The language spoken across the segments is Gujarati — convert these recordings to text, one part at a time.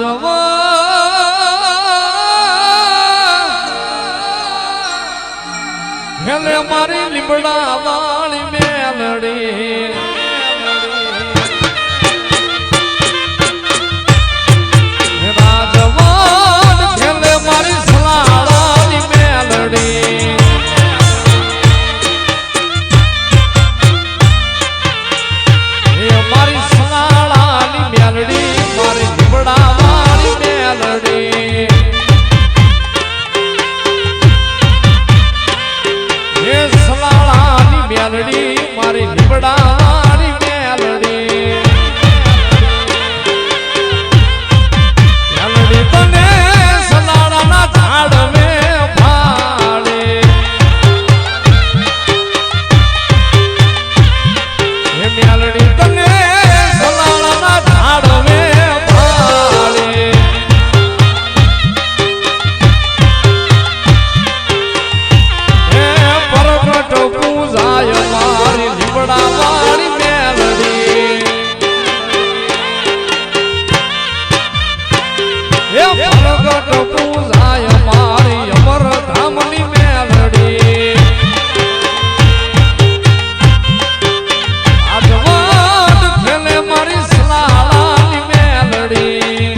રાજવા હેલે મારી લીમડા વાળી મેલડી રાજવાન હેલે મારી સલાળાની મેલડી મારી સલાળાની મેલડી મારી લીમડા વાળી મેલડી મેલડી મારી લીમડાની મેલડી મેલડી તને સલાડાના ઝાડ મે ફાળે હે મેલડી તને સલાડાના ઝાડ મે ફાળે હે પરગટ પૂજાય મારી લીમડા વાળી મેલડી હે પરગટ પૂજાય મારી અમર ધામની મેલડી આજવાન ખેલે મારી સલાળાની મેલડી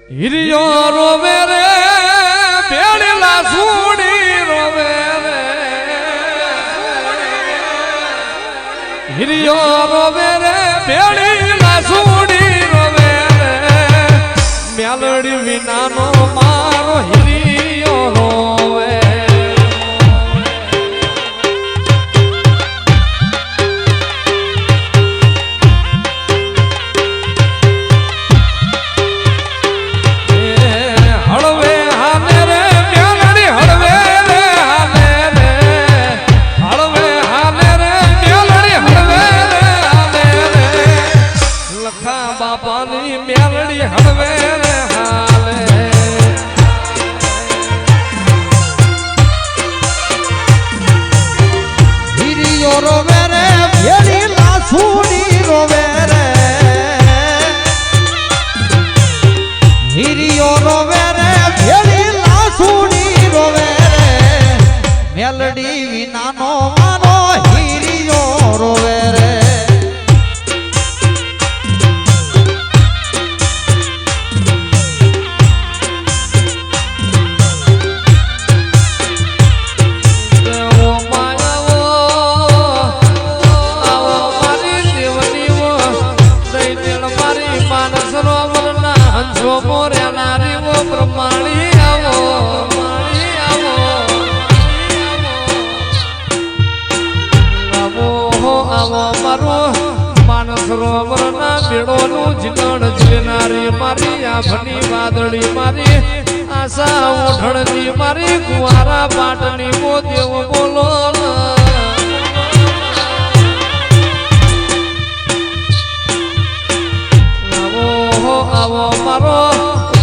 હિરિયો રોવે રે બેડલા સુડી રોવે રે હિરિયો રોવે રે બેડલા સુડી રોવે રે મેલડી વિનાનો મારો હિરિયો રોવે બાપાની મેલડી હળવે રે હાલે હિરિયો રોવે રે ભેડી લાસુડી રોવે રે હિરિયો રોવે રે ભેડી લાસુડી રોવે રે મેલડી વિનાનો મારો હિરિયો રોવે રે બેડોનું જીનડ જીનારી મારી આભની વાદળી મારી આશા ઓઢણની મારી કુંવારા પાટની મો દેવ બોલો આવો આવો મારો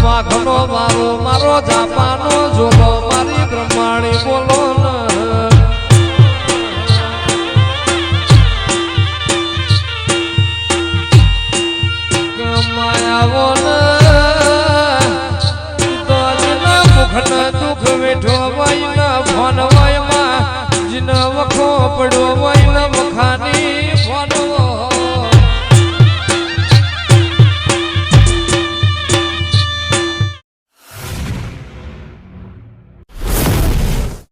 વાઘનો મારો મારો જાપાનો જોલો મારી બ્રહ્માણી બોલો દુઃખ વેઠો વય ફોન વયમાં જીન વખો પડ્યો વય